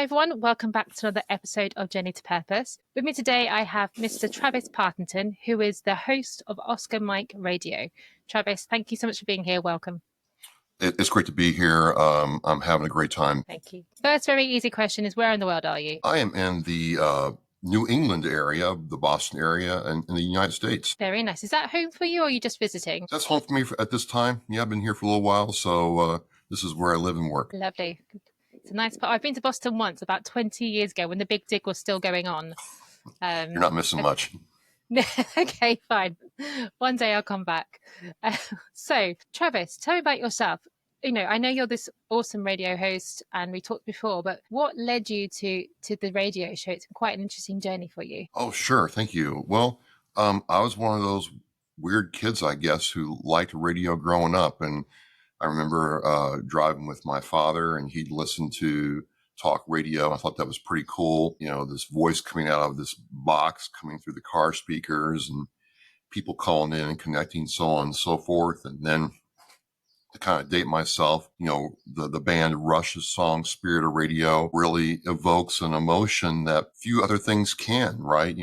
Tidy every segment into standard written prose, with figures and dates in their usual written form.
Hi everyone, welcome back to another episode of Journey to Purpose. With me today I have Mr. Travis Partington, who is the host of Oscar Mike Radio. Travis, thank you so much for being here. Welcome. It's great to be here. I'm having a great time. Thank you. First very easy question is, where in the world are you? I am in the New England area, the Boston area, and in the United States. Very nice. Is that home for you or are you just visiting? That's home for me at this time. Yeah, I've been here for a little while, so this is where I live and work. Lovely. It's a nice part. I've been to Boston once, about 20 years ago, when the Big Dig was still going on. You're not missing much. Okay, fine. One day I'll come back. So, Travis, tell me about yourself. I know you're this awesome radio host, and we talked before, but what led you to the radio show? It's quite an interesting journey for you. Oh, sure. Thank you. Well, I was one of those weird kids, I guess, who liked radio growing up. And I remember driving with my father, and he'd listen to talk radio. I thought that was pretty cool. This voice coming out of this box, coming through the car speakers, and people calling in and connecting, so on and so forth. And then to kind of date myself, the band Rush's song Spirit of Radio really evokes an emotion that few other things can, right?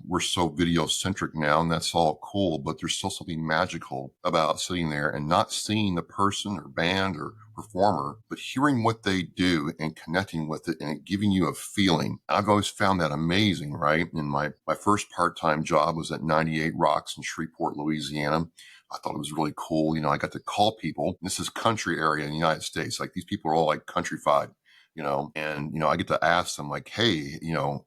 We're so video centric now, and that's all cool, but there's still something magical about sitting there and not seeing the person or band or performer, but hearing what they do and connecting with it and it giving you a feeling. I've always found that amazing, right? And my first part-time job was at 98 Rocks in Shreveport, Louisiana. I thought it was really cool. I got to call people. This is country area in the United States. Like, these people are all like countrified, and, I get to ask them like, hey, why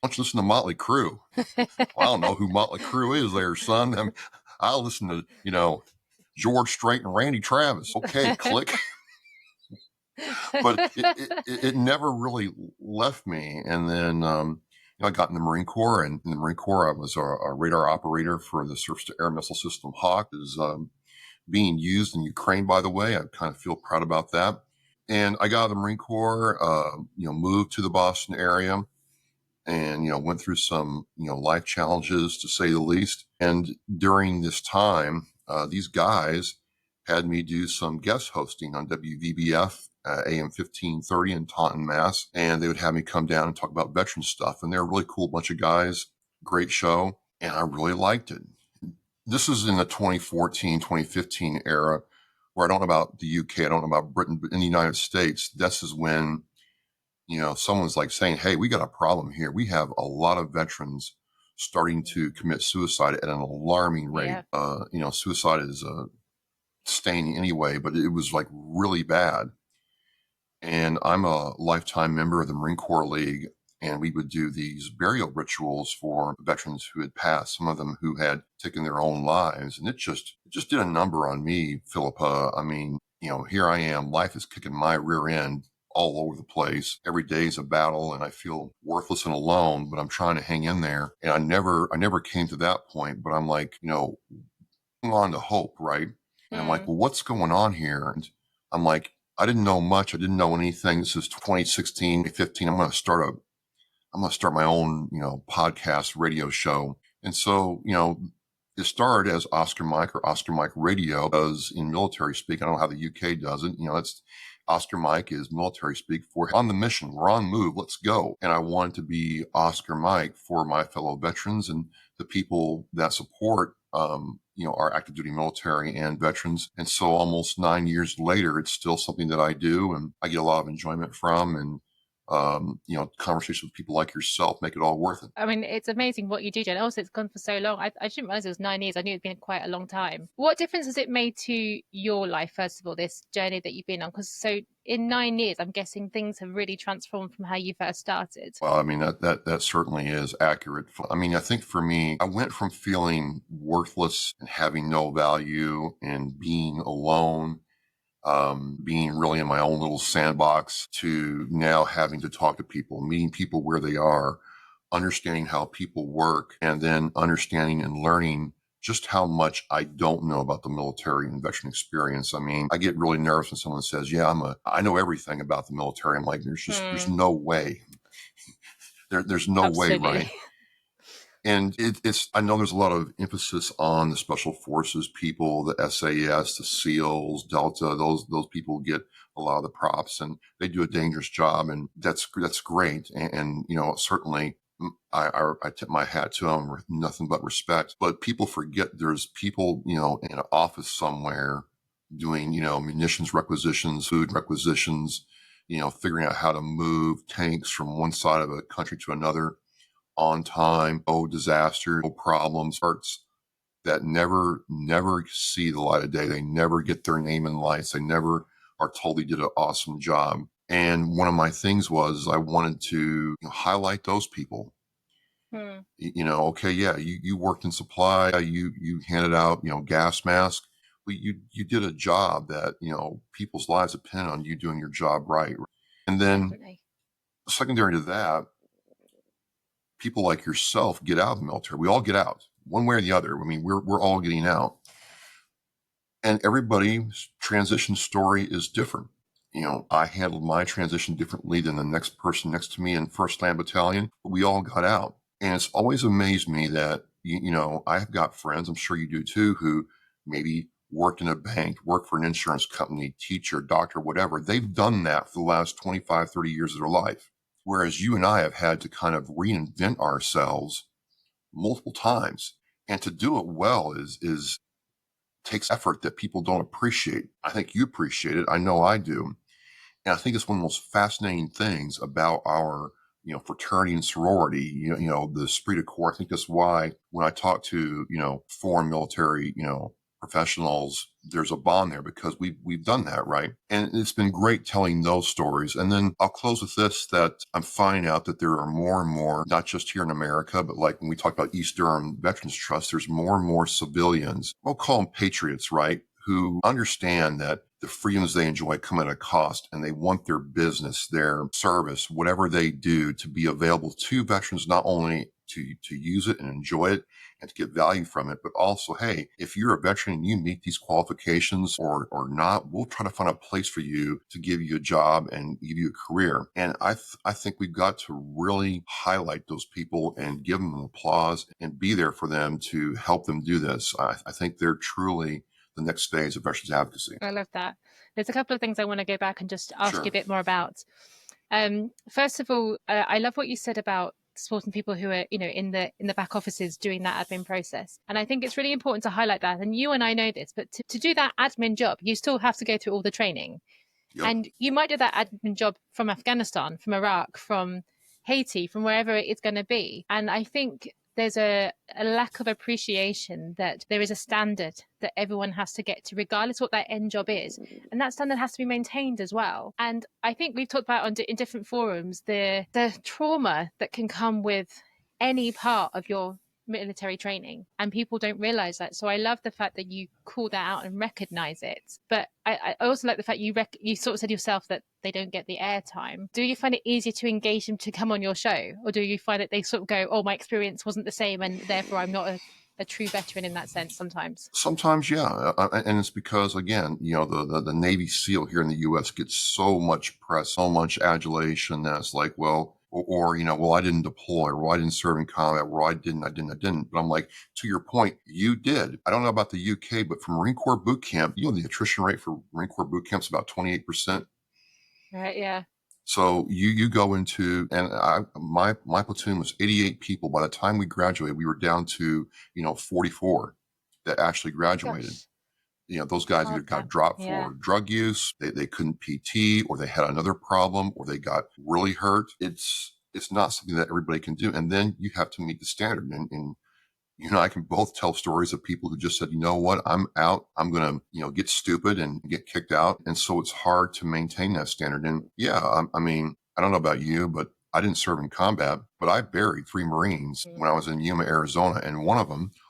don't you listen to Motley Crue? Well, I don't know who Motley Crue is there, son. I mean, I'll listen to, George Strait and Randy Travis. Okay, click. But it never really left me. And then, I got in the Marine Corps, and in the Marine Corps, I was a radar operator for the surface-to-air missile system Hawk. It is being used in Ukraine, by the way. I kind of feel proud about that. And I got out of the Marine Corps, moved to the Boston area, and went through some life challenges, to say the least. And during this time, these guys had me do some guest hosting on WVBF, AM 1530 in Taunton, Mass. And they would have me come down and talk about veteran stuff. And they're a really cool bunch of guys. Great show. And I really liked it. This is in the 2014, 2015 era, where I don't know about the UK, I don't know about Britain, but in the United States, this is when, someone's like saying, hey, we got a problem here. We have a lot of veterans starting to commit suicide at an alarming rate. Yeah. Suicide is staying anyway, but it was like really bad. And I'm a lifetime member of the Marine Corps League, and we would do these burial rituals for veterans who had passed, some of them who had taken their own lives. And it just did a number on me, Philippa. I mean, here I am, life is kicking my rear end all over the place. Every day is a battle, and I feel worthless and alone, but I'm trying to hang in there. And I never came to that point, but I'm like, holding on to hope, right? And I'm like, well, what's going on here? And I'm like, I didn't know much. I didn't know anything. This is 2016, 2015. I'm going to start my own, podcast radio show. And so, it started as Oscar Mike, or Oscar Mike Radio does in military speak. I don't know how the UK does it. It's Oscar Mike is military speak for on the mission. We're on move. Let's go. And I wanted to be Oscar Mike for my fellow veterans and the people that support, our active duty military and veterans. And so almost 9 years later, it's still something that I do and I get a lot of enjoyment from. And conversations with people like yourself make it all worth it. I mean, it's amazing what you do, Jen. Also, it's gone for so long. I didn't realize it was 9 years. I knew it'd been quite a long time. What difference has it made to your life, first of all, this journey that you've been on? Because so in 9 years, I'm guessing things have really transformed from how you first started. Well, I mean, that certainly is accurate. I mean, I think for me, I went from feeling worthless and having no value and being alone, being really in my own little sandbox, to now having to talk to people, meeting people where they are, understanding how people work, and then understanding and learning just how much I don't know about the military and veteran experience. I mean, I get really nervous when someone says, yeah, I know everything about the military. I'm like, there's no way. There's no Absolutely. way, right? And it's, I know there's a lot of emphasis on the special forces people, the SAS, the SEALs, Delta, those people get a lot of the props and they do a dangerous job. And that's great. And certainly I tip my hat to them with nothing but respect, but people forget there's people, in an office somewhere doing, munitions requisitions, food requisitions, figuring out how to move tanks from one side of a country to another on time, no disaster, no problems, parts that never see the light of day. They never get their name in lights. They never are told they did an awesome job. And one of my things was I wanted to highlight those people. Okay, yeah, you worked in supply, you handed out, gas masks. But you did a job that, people's lives depend on you doing your job right. And then Definitely. secondary to that, people like yourself get out of the military. We all get out one way or the other. I mean, we're all getting out, and everybody's transition story is different. I handled my transition differently than the next person next to me in 1st Land Battalion, but we all got out. And it's always amazed me that, I've got friends, I'm sure you do too, who maybe worked in a bank, worked for an insurance company, teacher, doctor, whatever. They've done that for the last 25, 30 years of their life. Whereas you and I have had to kind of reinvent ourselves multiple times. And to do it well is takes effort that people don't appreciate. I think you appreciate it. I know I do. And I think it's one of the most fascinating things about our, fraternity and sorority, the esprit de corps. I think that's why when I talk to, foreign military, professionals, there's a bond there because we've done that, right? And it's been great telling those stories. And then I'll close with this, that I'm finding out that there are more and more, not just here in America, but like when we talk about East Durham Veterans Trust, there's more and more civilians, we'll call them patriots, right? Who understand that the freedoms they enjoy come at a cost, and they want their business, their service, whatever they do, to be available to veterans, not only to use it and enjoy it and to get value from it, but also, hey, if you're a veteran and you meet these qualifications or not, we'll try to find a place for you to give you a job and give you a career. And I think we've got to really highlight those people and give them applause and be there for them to help them do this. I think they're truly the next phase of veterans advocacy. I love that. There's a couple of things I want to go back and just ask Sure. you a bit more about. First of all, I love what you said about supporting people who are, in the back offices doing that admin process. And I think it's really important to highlight that. And you and I know this, but to do that admin job, you still have to go through all the training. Yep. And you might do that admin job from Afghanistan, from Iraq, from Haiti, from wherever it's going to be. And I think there's a lack of appreciation that there is a standard that everyone has to get to, regardless what that end job is. And that standard has to be maintained as well. And I think we've talked about in different forums the trauma that can come with any part of your military training, and people don't realize that. So I love the fact that you call that out and recognize it. But I also like the fact you sort of said yourself that they don't get the airtime. Do you find it easier to engage them to come on your show, or do you find that they sort of go, oh, my experience wasn't the same and therefore I'm not a true veteran in that sense sometimes? Sometimes, yeah. And it's because, again, the Navy SEAL here in the U.S. gets so much press, so much adulation that's like, well, well, I didn't deploy, or I didn't serve in combat, or I didn't. But I'm like, to your point, you did. I don't know about the UK, but from Marine Corps boot camp, the attrition rate for Marine Corps boot camp is about 28%. Right, yeah. So you go into, and my platoon was 88 people. By the time we graduated, we were down to, 44 that actually graduated. Gosh. Those guys either Hard got that. dropped Yeah. for drug use, they couldn't PT, or they had another problem, or they got really hurt. It's not something that everybody can do. And then you have to meet the standard. And I can both tell stories of people who just said, you know what, I'm out. I'm going to, get stupid and get kicked out. And so it's hard to maintain that standard. And yeah, I mean, I don't know about you, but I didn't serve in combat, but I buried 3 Marines when I was in Yuma, Arizona. And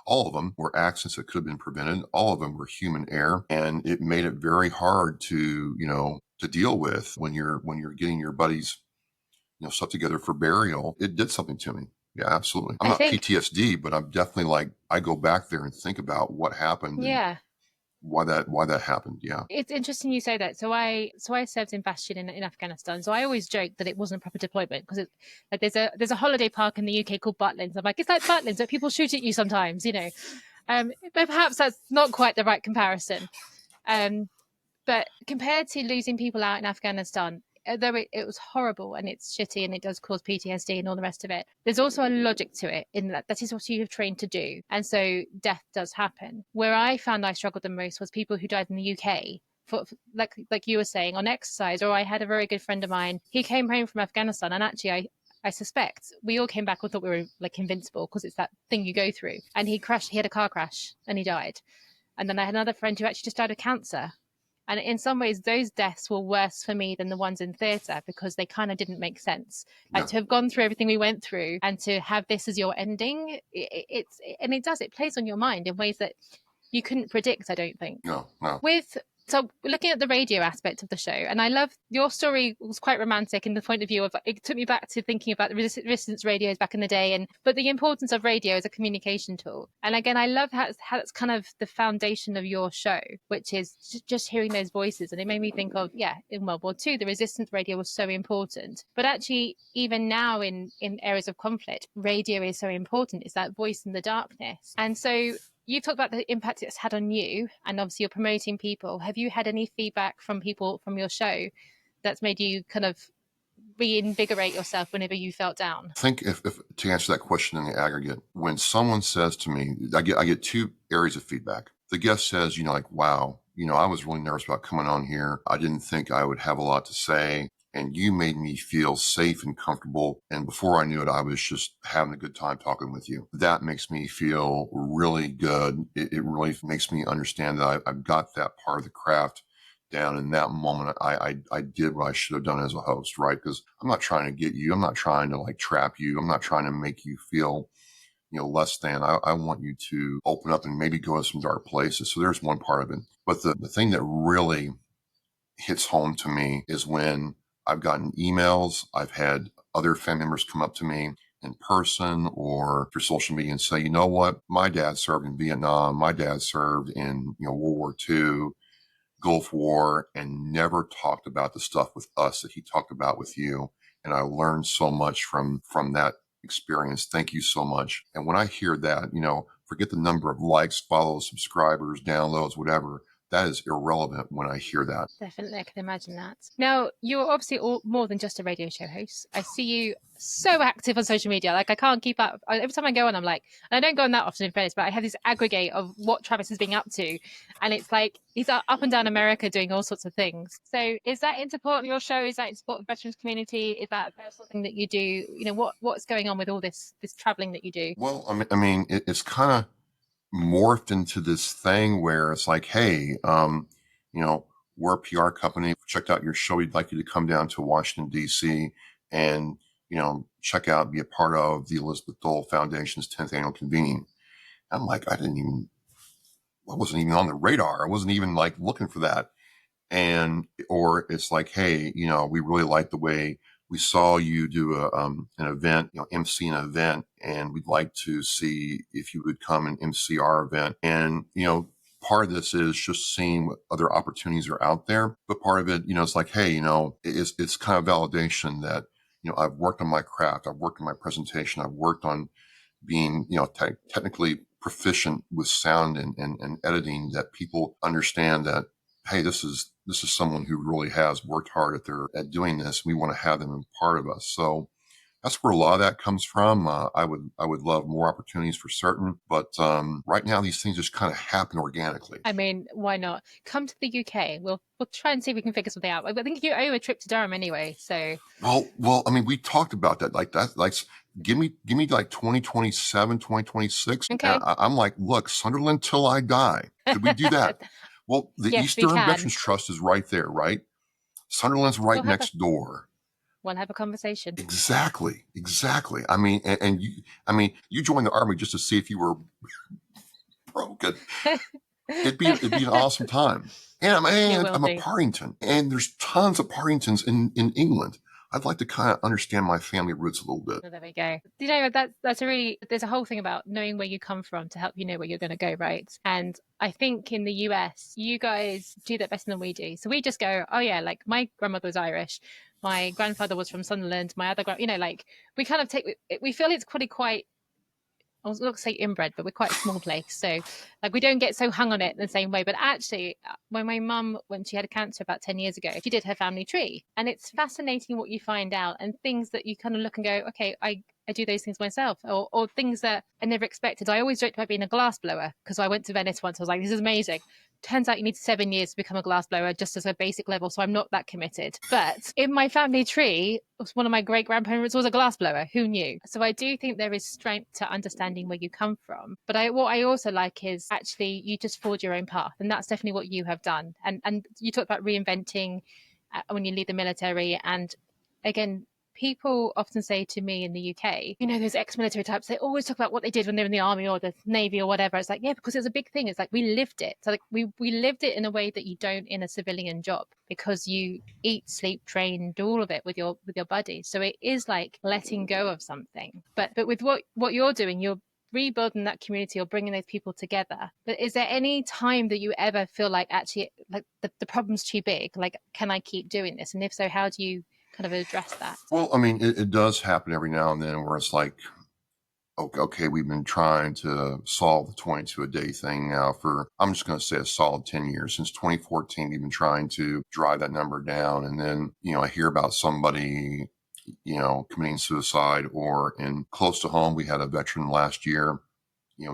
all of them were accidents that could have been prevented. All of them were human error. And it made it very hard to, to deal with when you're getting your buddies, stuff together for burial. It did something to me. Yeah, absolutely. I'm I not think, PTSD, but I'm definitely like, I go back there and think about what happened. yeah. why that happened. Yeah. It's interesting you say that. So I served in Bastion in Afghanistan. So I always joke that it wasn't a proper deployment because like there's a holiday park in the UK called Butlins. I'm like, it's like Butlins, but people shoot at you sometimes, you know. But perhaps that's not quite the right comparison. But compared to losing people out in Afghanistan, though it was horrible and it's shitty and it does cause PTSD and all the rest of it, there's also a logic to it in that is what you have trained to do. And so death does happen. Where I found I struggled the most was people who died in the UK. For, like you were saying, on exercise. Or I had a very good friend of mine. He came home from Afghanistan, and actually, I suspect we all came back and thought we were like invincible because it's that thing you go through. And he crashed. He had a car crash and he died. And then I had another friend who actually just died of cancer. And in some ways, those deaths were worse for me than the ones in theatre because they kind of didn't make sense. Like to have gone through everything we went through and to have this as your ending, it plays on your mind in ways that you couldn't predict, I don't think. No. So looking at the radio aspect of the show, and I love your story was quite romantic in the point of view of it took me back to thinking about the resistance radios back in the day, but the importance of radio as a communication tool. And again, I love how it's kind of the foundation of your show, which is just hearing those voices. And it made me think of, in World War II, the resistance radio was so important. But actually, even now in areas of conflict, radio is so important. It's that voice in the darkness. And so you talked about the impact it's had on you, and obviously you're promoting people. Have you had any feedback from people from your show that's made you kind of reinvigorate yourself whenever you felt down? I think if to answer that question in the aggregate, when someone says to me, I get two areas of feedback. The guest says, like, wow, I was really nervous about coming on here. I didn't think I would have a lot to say. And you made me feel safe and comfortable. And before I knew it, I was just having a good time talking with you. That makes me feel really good. It really makes me understand that I've got that part of the craft down. In that moment, I did what I should have done as a host, right? Because I'm not trying to get you. I'm not trying to like trap you. I'm not trying to make you feel less than. I want you to open up and maybe go to some dark places. So there's one part of it. But the thing that really hits home to me is when I've gotten emails. I've had other family members come up to me in person or through social media and say, you know what? My dad served in Vietnam. My dad served in World War II, Gulf War, and never talked about the stuff with us that he talked about with you. And I learned so much from that experience. Thank you so much. And when I hear that, forget the number of likes, follows, subscribers, downloads, whatever. That is irrelevant when I hear that. Definitely, I can imagine that. Now, you're obviously more than just a radio show host. I see you so active on social media. Like, I can't keep up. Every time I go on, I'm like, and I don't go on that often in fairness, but I have this aggregate of what Travis is being up to. And it's like, he's up and down America doing all sorts of things. So is that in support of your show? Is that in support of the veterans community? Is that a personal thing that you do? What's going on with all this traveling that you do? Well, I mean, it's kind of morphed into this thing where it's like, hey, we're a PR company. Checked out your show. We'd like you to come down to Washington, D.C. and, check out, be a part of the Elizabeth Dole Foundation's 10th annual convening. I'm like, I wasn't even on the radar. I wasn't even like looking for that. Or it's like, hey, we really like the way we saw you do an event, MC an event, and we'd like to see if you would come and MC our event. And, part of this is just seeing what other opportunities are out there. But part of it, it's like, hey, it's kind of validation that, I've worked on my craft. I've worked on my presentation. I've worked on being, technically proficient with sound and editing, that people understand that, hey, this is someone who really has worked hard at doing this. We want to have them as part of us. So that's where a lot of that comes from. I would love more opportunities for certain, but right now these things just kind of happen organically. I mean, why not? Come to the UK. We'll try and see if we can figure something out. I think you owe a trip to Durham anyway. So well, I mean, we talked about that. Like that, like give me like 2027, 2026. Okay. I'm like, look, Sunderland till I die. Could we do that? Well, the Yes, East we Durham can. Veterans Trust is right there, right? Sunderland's right next door. We'll have a conversation. Exactly. I mean, and you joined the Army just to see if you were broken. It'd be an awesome time. And I'm a Partington, and there's tons of Partingtons in England. I'd like to kind of understand my family roots a little bit. Oh, there we go. That's a really, there's a whole thing about knowing where you come from to help you know where you're going to go, right? And I think in the US, you guys do that better than we do. So we just go, oh yeah, like my grandmother was Irish, my grandfather was from Sunderland, my other, like we kind of we feel it's pretty quite, I was not to say inbred, but we're quite a small place. So like we don't get so hung on it in the same way. But actually, when my mum, when she had cancer about 10 years ago, she did her family tree. And it's fascinating what you find out and things that you kind of look and go, okay, I do those things myself, or things that I never expected. I always joked about being a glass blower because I went to Venice once. I was like, this is amazing. Turns out you need 7 years to become a glass blower just as a basic level. So I'm not that committed. But in my family tree, one of my great grandparents was a glass blower. Who knew? So I do think there is strength to understanding where you come from. But what I also like is actually you just forge your own path. And that's definitely what you have done. And you talked about reinventing when you leave the military. And again, people often say to me in the UK, those ex-military types, they always talk about what they did when they were in the army or the navy or whatever. It's like, yeah, because it's a big thing. It's like we lived it. So like we lived it in a way that you don't in a civilian job, because you eat, sleep, train, do all of it with your buddies. So it is like letting go of something. But with what you're doing, you're rebuilding that community or bringing those people together. But is there any time that you ever feel like actually like the problem's too big? Like, can I keep doing this? And if so, how do you kind of address that? Well, I mean, it does happen every now and then where it's like, okay, we've been trying to solve the 22 a day thing now for, I'm just going to say, a solid 10 years. Since 2014, we've been trying to drive that number down. And then, I hear about somebody, committing suicide, or in close to home, we had a veteran last year,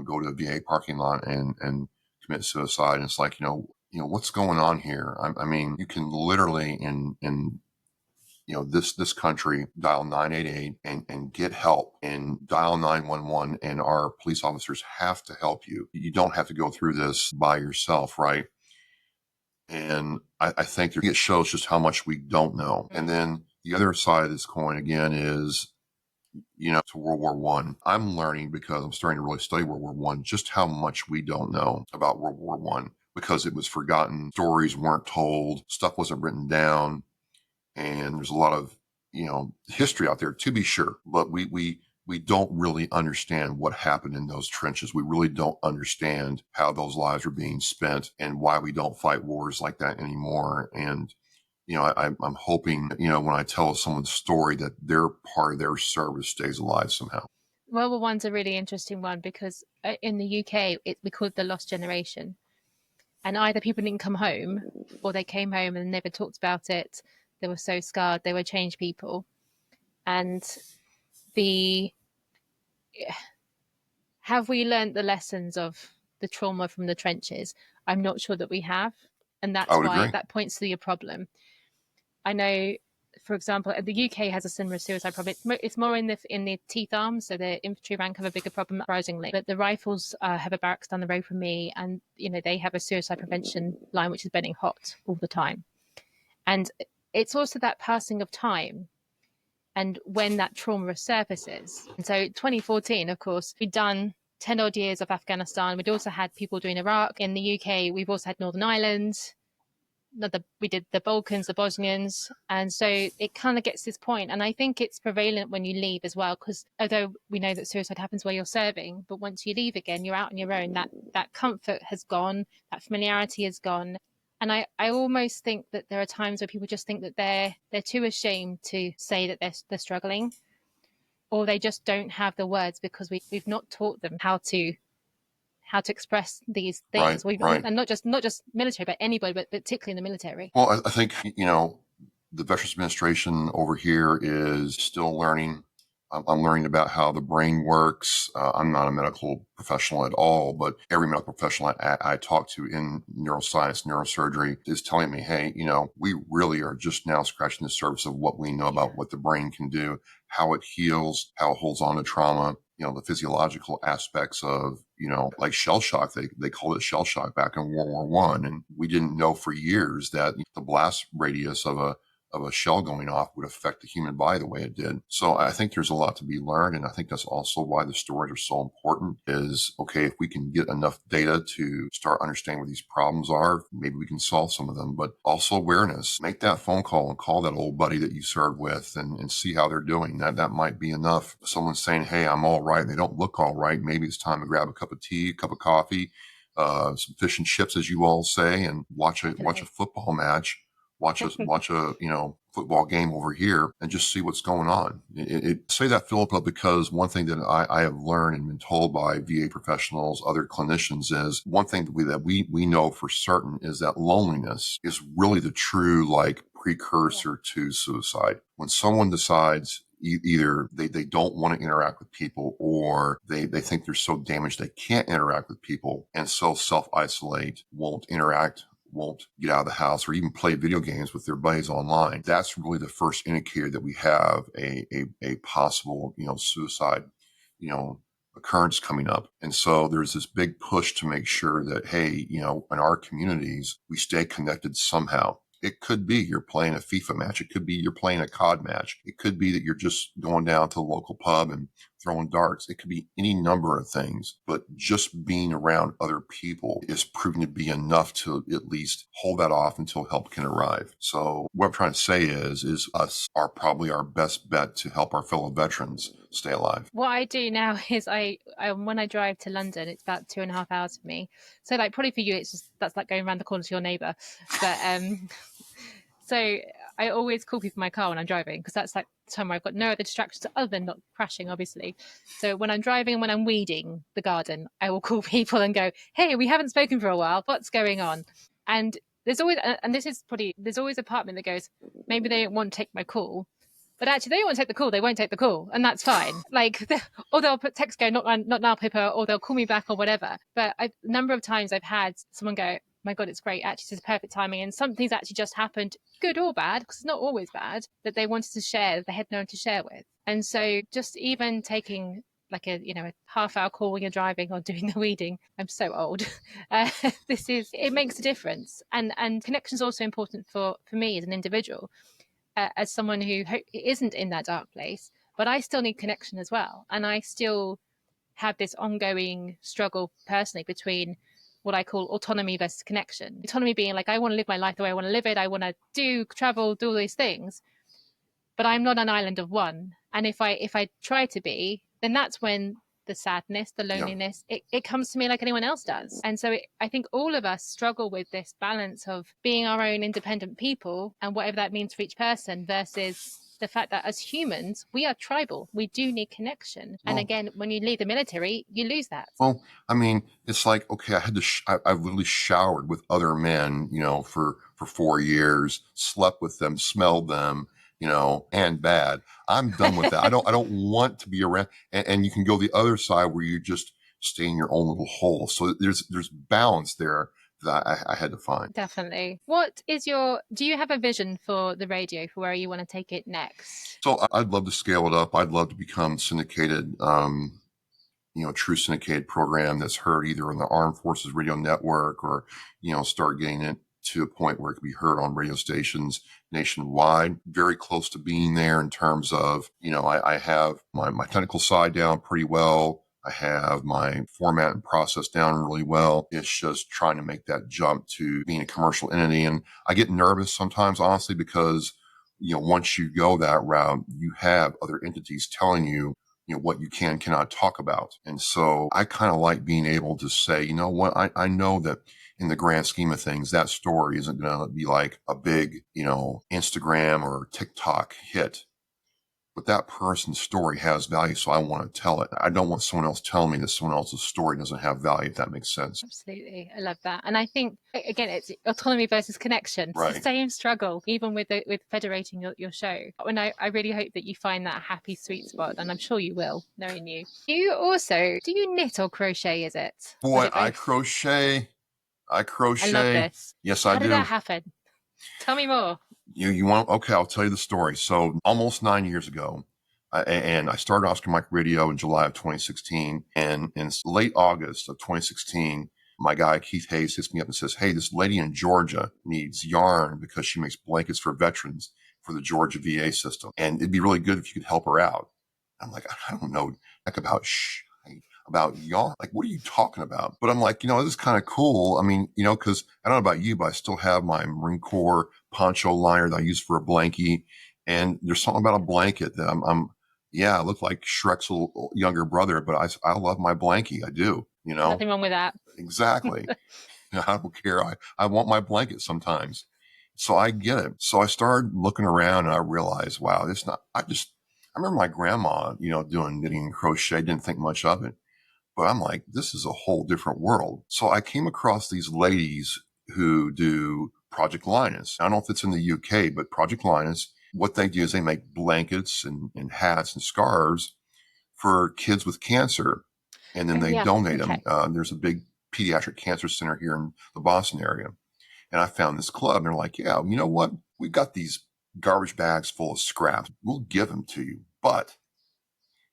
go to a VA parking lot and commit suicide. And it's like, what's going on here? I mean, you can literally in this country, dial 988 and get help, and dial 911, and our police officers have to help you. You don't have to go through this by yourself, right? And I think it shows just how much we don't know. And then the other side of this coin again is, to World War One. I'm learning, because I'm starting to really study World War One, just how much we don't know about World War One, because it was forgotten. Stories weren't told. Stuff wasn't written down. And there's a lot of, history out there, to be sure, but we don't really understand what happened in those trenches. We really don't understand how those lives are being spent and why we don't fight wars like that anymore. And, I'm hoping, when I tell someone's story, that their part of their service stays alive somehow. World War One's a really interesting one because in the UK, we call it the lost generation. And either people didn't come home, or they came home and never talked about it. They were so scarred, they were changed people. And have we learned the lessons of the trauma from the trenches? I'm not sure that we have. And that's why agree. that points to your problem. I know, for example, the UK has a similar suicide problem. It's more in the teeth arms, so the infantry rank have a bigger problem, surprisingly. But the rifles have a barracks down the road from me, and they have a suicide prevention line which is burning hot all the time. And it's also that passing of time, and when that trauma resurfaces. And so 2014, of course, we'd done 10 odd years of Afghanistan. We'd also had people doing Iraq. In the UK, we've also had Northern Ireland. We did the Balkans, the Bosnians. And so it kind of gets this point. And I think it's prevalent when you leave as well, because although we know that suicide happens where you're serving, but once you leave again, you're out on your own. That comfort has gone, that familiarity is gone. And I almost think that there are times where people just think that they're too ashamed to say that they're struggling, or they just don't have the words because we've not taught them how to express these things. Right. And not just military, but anybody, but particularly in the military. Well, I think, the Veterans Administration over here is still learning. I'm learning about how the brain works. I'm not a medical professional at all, but every medical professional I talk to in neuroscience, neurosurgery is telling me, hey, we really are just now scratching the surface of what we know about what the brain can do, how it heals, how it holds on to trauma, the physiological aspects of, like shell shock. They called it shell shock back in World War One. And we didn't know for years that the blast radius of a of a shell going off would affect the human body the way it did. So I think there's a lot to be learned. And I think that's also why the stories are so important is, okay, if we can get enough data to start understanding where these problems are, maybe we can solve some of them, but also awareness. Make that phone call and call that old buddy that you served with and see how they're doing. That might be enough. Someone's saying, hey, I'm all right, and they don't look all right. Maybe it's time to grab a cup of tea, a cup of coffee, some fish and chips, as you all say, and watch a football match. Watch a football game over here and just see what's going on. Say that, Philippa, because one thing that I have learned and been told by VA professionals, other clinicians, is one thing that we know for certain is that loneliness is really the true precursor to suicide. When someone decides either they don't want to interact with people, or they think they're so damaged they can't interact with people and so self-isolate, won't interact, won't get out of the house, or even play video games with their buddies online. That's really the first indicator that we have a possible, suicide, occurrence coming up. And so there's this big push to make sure that, hey, in our communities, we stay connected somehow. It could be you're playing a FIFA match. It could be you're playing a COD match. It could be that you're just going down to the local pub and throwing darts. It could be any number of things, but just being around other people is proven to be enough to at least hold that off until help can arrive. So what I'm trying to say is us are probably our best bet to help our fellow veterans stay alive. What I do now is I when I drive to London, it's about 2.5 hours for me. So probably for you, that's like going around the corner to your neighbour. But so I always call people in my car when I'm driving, because that's like the time where I've got no other distractions other than not crashing, obviously. So when I'm driving and when I'm weeding the garden, I will call people and go, hey, we haven't spoken for a while. What's going on? And there's always a part of me that goes, maybe they don't want to take my call. But actually, they don't want to take the call. They won't take the call, and that's fine. Or they'll put text go, not now, Pippa, or they'll call me back or whatever. But a number of times I've had someone go, my God, it's great. Actually, this is perfect timing. And something's actually just happened, good or bad, because it's not always bad, that they wanted to share, that they had no one to share with. And so just even taking a half-hour call when you're driving or doing the weeding. I'm so old. It makes a difference. And connection is also important for me as an individual. As someone who isn't in that dark place, but I still need connection as well. And I still have this ongoing struggle personally between what I call autonomy versus connection. Autonomy being like, I want to live my life the way I want to live it. I want to travel, do all these things, but I'm not an island of one. And if I try to be, then that's when the sadness, the loneliness, it comes to me like anyone else does. And so I think all of us struggle with this balance of being our own independent people and whatever that means for each person versus the fact that as humans, we are tribal. We do need connection. And again, when you leave the military, you lose that. Well, I mean, it's like, okay, I had to, I've literally showered with other men, for 4 years, slept with them, smelled them, and bad. I'm done with that. I don't want to be around. And you can go the other side where you just stay in your own little hole. So there's balance there that I had to find. Definitely. Do you have a vision for the radio, for where you want to take it next? So I'd love to scale it up. I'd love to become syndicated, true syndicated program that's heard either on the Armed Forces Radio Network or, start getting it to a point where it can be heard on radio stations nationwide. Very close to being there in terms of, I have my technical side down pretty well. I have my format and process down really well. It's just trying to make that jump to being a commercial entity. And I get nervous sometimes, honestly, because, once you go that route, you have other entities telling you, what you cannot talk about. And so I kind of like being able to say, you know what, I know that in the grand scheme of things, that story isn't going to be like a big, Instagram or TikTok hit. But that person's story has value, so I want to tell it. I don't want someone else telling me that someone else's story doesn't have value, if that makes sense. Absolutely. I love that. And I think, again, it's autonomy versus connection. It's the same struggle, even with federating your show. And I really hope that you find that happy, sweet spot. And I'm sure you will, knowing you. Do you knit or crochet, is it? Boy, I crochet. I love this. Yes, I do. How did that happen? Tell me more. You want? Okay, I'll tell you the story. So almost 9 years ago, and I started Oscar Mike Radio in July of 2016. And in late August of 2016, my guy Keith Hayes hits me up and says, "Hey, this lady in Georgia needs yarn because she makes blankets for veterans for the Georgia VA system. And it'd be really good if you could help her out. I'm like, I don't know heck about y'all. Like, what are you talking about? But I'm like, this is kind of cool. I mean, because I don't know about you, but I still have my Marine Corps poncho liner that I use for a blankie. And there's something about a blanket that I look like Shrek's little younger brother, but I love my blankie. I do, Nothing wrong with that. Exactly. I don't care. I want my blanket sometimes. So I get it. So I started looking around and I realized, wow, I remember my grandma, doing knitting and crochet, didn't think much of it. But I'm like, this is a whole different world. So I came across these ladies who do Project Linus. I don't know if it's in the UK, but Project Linus, what they do is they make blankets and hats and scarves for kids with cancer. And then they donate them. There's a big pediatric cancer center here in the Boston area. And I found this club and they're like, yeah, you know what? We've got these garbage bags full of scraps. We'll give them to you, but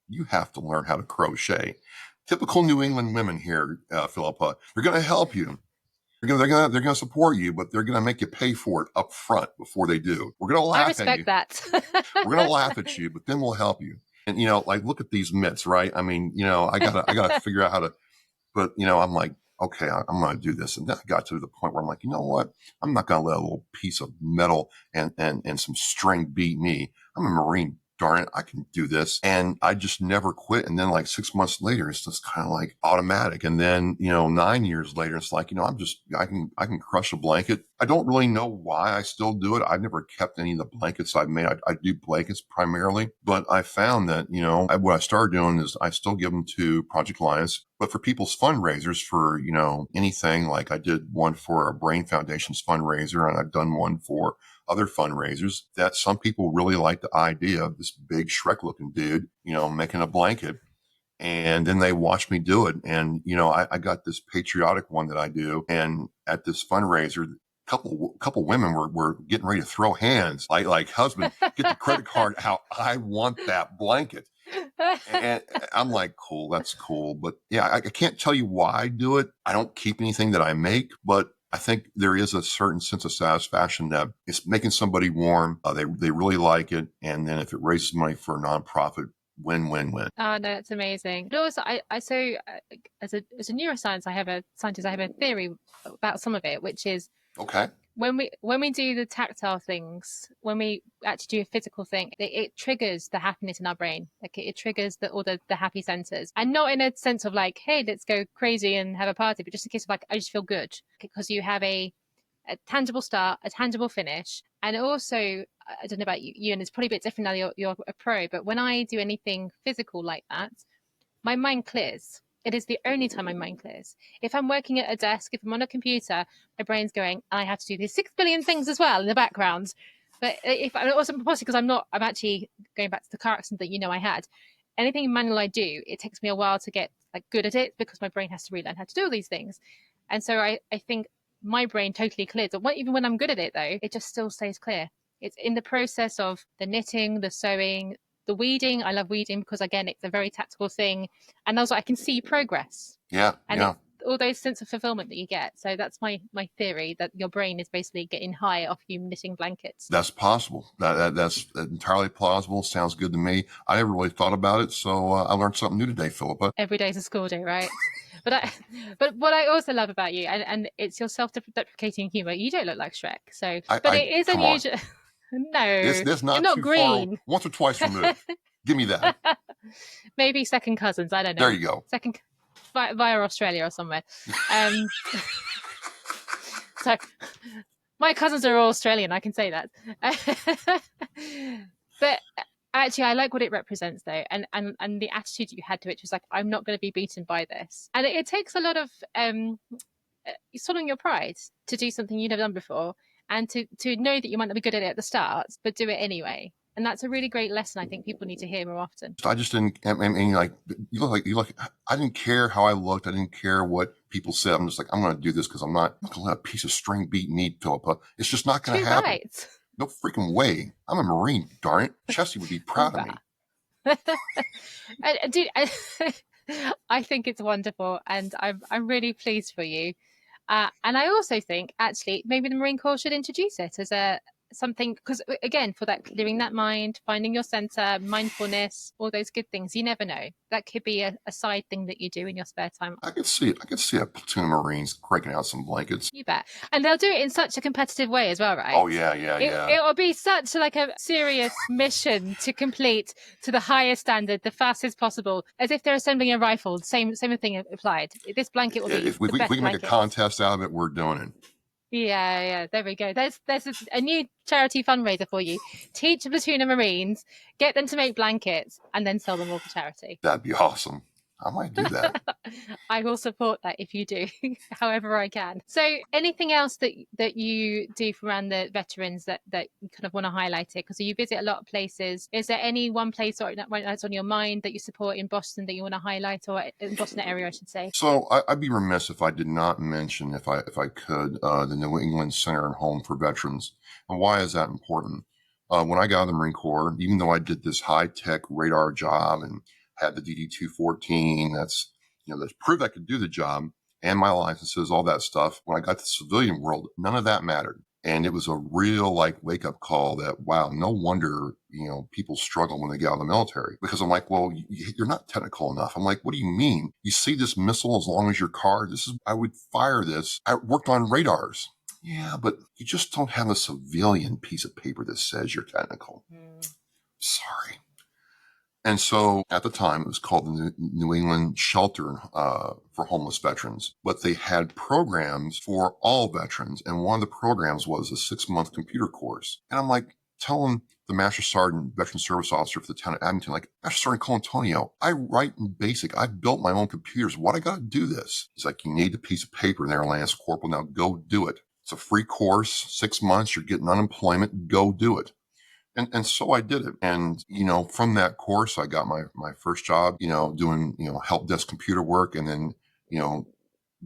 you have to learn how to crochet. Typical New England women here, Philippa, they're going to help you. They're going to support you, but they're going to make you pay for it up front before they do. We're going to laugh at you. I respect that. We're going to laugh at you, but then we'll help you. And, like, look at these mitts, right? I mean, I gotta figure out how to, but, I'm like, okay, I'm going to do this. And then I got to the point where I'm like, you know what? I'm not going to let a little piece of metal and some string beat me. I'm a Marine. Darn it, I can do this. And I just never quit. And then like 6 months later, it's just kind of like automatic. And then, 9 years later, it's like, I can crush a blanket. I don't really know why I still do it. I've never kept any of the blankets I've made. I do blankets primarily, but I found that, what I started doing is I still give them to Project Linus, but for people's fundraisers for, anything, like I did one for a Brain Foundation's fundraiser and I've done one for other fundraisers, that some people really like the idea of this big Shrek looking dude, making a blanket. And then they watch me do it. And, I got this patriotic one that I do. And at this fundraiser, couple women were getting ready to throw hands like husband, get the credit card out. I want that blanket. And I'm like, cool, that's cool. But yeah, I can't tell you why I do it. I don't keep anything that I make, but I think there is a certain sense of satisfaction that it's making somebody warm. They really like it. And then if it raises money for a nonprofit, win. Oh, no, that's amazing. But also, as a neuroscience, I have a theory about some of it, which is okay. When we do the tactile things, when we actually do a physical thing, it triggers the happiness in our brain. Like it triggers all the happy centers, and not in a sense of like, hey, let's go crazy and have a party, but just in case of like, I just feel good because you have a tangible start, a tangible finish, and also I don't know about you, and it's probably a bit different now that you're a pro, but when I do anything physical like that, my mind clears. It is the only time my mind clears. If I'm working at a desk, if I'm on a computer, my brain's going, I have to do these 6 billion things as well in the background. But if I also possibly because I'm actually going back to the car accident that I had. Anything manual I do, it takes me a while to get like good at it because my brain has to relearn how to do all these things. And so I think my brain totally clears. But even when I'm good at it though, it just still stays clear. It's in the process of the knitting, the sewing, the weeding. I love weeding because again, it's a very tactical thing, and also I can see progress. Yeah, and all those sense of fulfillment that you get. So that's my theory that your brain is basically getting high off you knitting blankets. That's possible. That's entirely plausible. Sounds good to me. I never really thought about it, so I learned something new today, Philippa. Every day's a school day, right? But what I also love about you, and it's your self-deprecating humor. You don't look like Shrek, so it is unusual. No, it's not, you're not too green. Far, once or twice removed. Give me that. Maybe second cousins. I don't know. There you go. Second via Australia or somewhere. So my cousins are all Australian. I can say that. But actually, I like what it represents, though, and the attitude you had to it was like, I'm not going to be beaten by this, and it takes a lot of swallowing your pride to do something you've never done before, and to know that you might not be good at it at the start, but do it anyway. And that's a really great lesson I think people need to hear more often. I just didn't, I mean, like, you look, I didn't care how I looked. I didn't care what people said. I'm just like, I'm going to do this because I'm not going to let a piece of string beat me, Philippa. It's just not going to happen. Right. No freaking way. I'm a Marine, darn it. Chessie would be proud of me. Dude, I think it's wonderful, and I'm really pleased for you. And I also think, actually, maybe the Marine Corps should introduce it as something, because again, for that clearing that mind, finding your center, mindfulness, all those good things, you never know. That could be a side thing that you do in your spare time. I could see it. I could see a platoon of Marines cranking out some blankets. You bet. And they'll do it in such a competitive way as well, right? Oh, yeah. It'll be such like a serious mission to complete to the highest standard, the fastest possible, as if they're assembling a rifle. Same thing applied. This blanket will be If we can make a contest out of it, we're doing it. Yeah. There we go. There's a new charity fundraiser for you. Teach a platoon of Marines, get them to make blankets, and then sell them all for charity. That'd be awesome. I might do that. I will support that if you do, however I can. So anything else that you do for around the veterans that you kind of want to highlight it? Because you visit a lot of places. Is there any one place that's on your mind that you support in Boston that you want to highlight, or in Boston area, I should say? So I'd be remiss if I did not mention, if I could, the New England Center and Home for Veterans. And why is that important? When I got out of the Marine Corps, even though I did this high-tech radar job and had the DD-214, that's proved I could do the job, and my licenses, all that stuff. When I got to the civilian world, none of that mattered. And it was a real wake-up call that, wow, no wonder, people struggle when they get out of the military. Because I'm like, well, you're not technical enough. I'm like, what do you mean? You see this missile as long as your car? I would fire this. I worked on radars. Yeah, but you just don't have a civilian piece of paper that says you're technical. Sorry. And so at the time, it was called the New England Shelter for Homeless Veterans. But they had programs for all veterans. And one of the programs was a 6-month computer course. And I'm like, telling the Master Sergeant, Veteran Service Officer for the town of Abington, like, Master Sergeant Colantonio, I write in BASIC. I've built my own computers. Why do I got to do this? He's like, you need a piece of paper in there, Lance Corporal. Now go do it. It's a free course, 6 months. You're getting unemployment. Go do it. And so I did it. And, from that course, I got my first job, doing, help desk computer work, and then,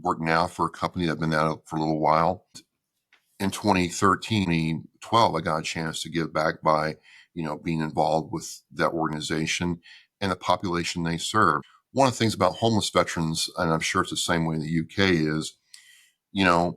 work now for a company that I've been at for a little while. In 2013, 2012, I got a chance to give back by, being involved with that organization and the population they serve. One of the things about homeless veterans, and I'm sure it's the same way in the UK, is, a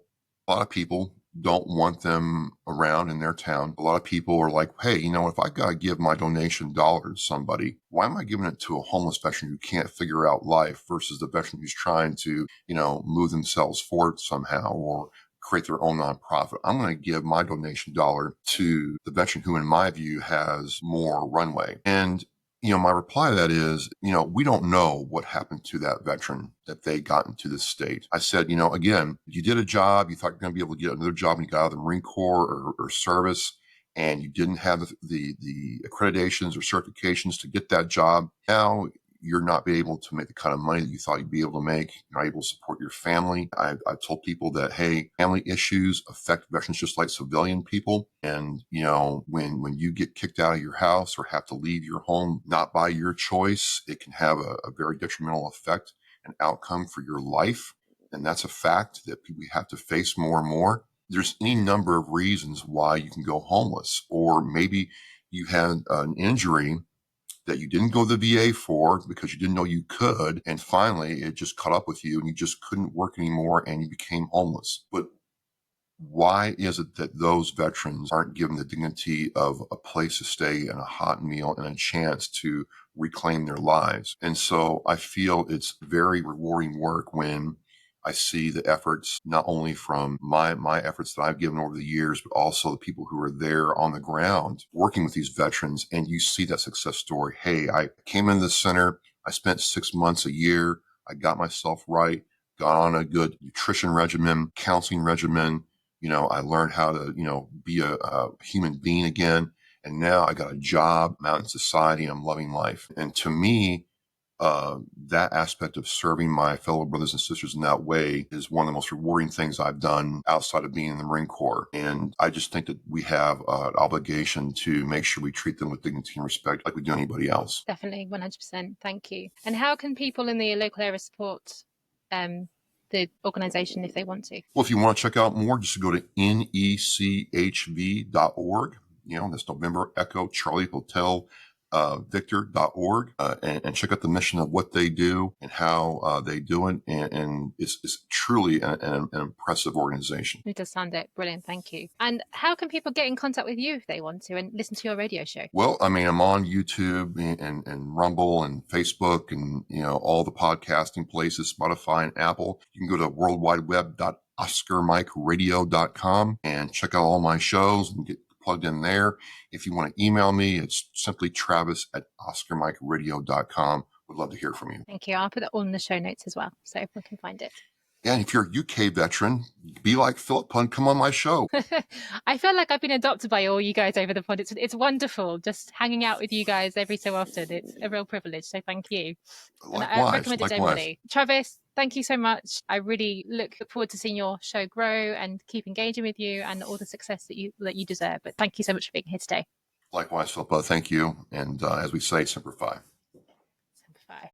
lot of people don't want them around in their town. A lot of people are like, hey, if I got to give my donation dollar to somebody, why am I giving it to a homeless veteran who can't figure out life versus the veteran who's trying to, move themselves forward somehow or create their own nonprofit? I'm going to give my donation dollar to the veteran who, in my view, has more runway. And my reply to that is, we don't know what happened to that veteran that they got into this state. I said, again, you did a job, you thought you were going to be able to get another job when you got out of the Marine Corps or service, and you didn't have the accreditations or certifications to get that job. Now you're not be able to make the kind of money that you thought you'd be able to make. You're not able to support your family. I've told people that, hey, family issues affect veterans just like civilian people. And, when you get kicked out of your house or have to leave your home, not by your choice, it can have a very detrimental effect and outcome for your life. And that's a fact that we have to face more and more. There's any number of reasons why you can go homeless, or maybe you had an injury that you didn't go to the VA for because you didn't know you could. And finally, it just caught up with you and you just couldn't work anymore and you became homeless. But why is it that those veterans aren't given the dignity of a place to stay and a hot meal and a chance to reclaim their lives? And so I feel it's very rewarding work when I see the efforts, not only from my efforts that I've given over the years, but also the people who are there on the ground working with these veterans. And you see that success story. Hey, I came into the center. I spent 6 months a year. I got myself right, got on a good nutrition regimen, counseling regimen. I learned how to, be a human being again. And now I got a job, I'm out in society, I'm loving life. And to me, that aspect of serving my fellow brothers and sisters in that way is one of the most rewarding things I've done outside of being in the Marine Corps. And I just think that we have an obligation to make sure we treat them with dignity and respect like we do anybody else. Definitely, 100%. Thank you. And how can people in the local area support the organization if they want to? Well, if you want to check out more, just go to nechv.org. That's November Echo Charlie Hotel victor.org and check out the mission of what they do and how they do it. And it's truly an impressive organization. It does sound it. Brilliant. Thank you. And how can people get in contact with you if they want to and listen to your radio show? Well, I mean, I'm on YouTube and Rumble and Facebook and, all the podcasting places, Spotify and Apple. You can go to worldwideweb.oscarmikeradio.com and check out all my shows and get plugged in there. If you want to email me, it's simply travis@oscarmikeradio.com. Would love to hear from you. Thank you. I'll put that all in the show notes as well, so everyone can find it. Yeah, and if you're a UK veteran, be like Philippa and come on my show. I feel like I've been adopted by all you guys over the pod. It's wonderful just hanging out with you guys every so often. It's a real privilege, so thank you. Likewise, and I recommend it to everybody. Travis, thank you so much. I really look forward to seeing your show grow and keep engaging with you and all the success that you deserve. But thank you so much for being here today. Likewise, Philippa, thank you. And as we say, Semper Fi.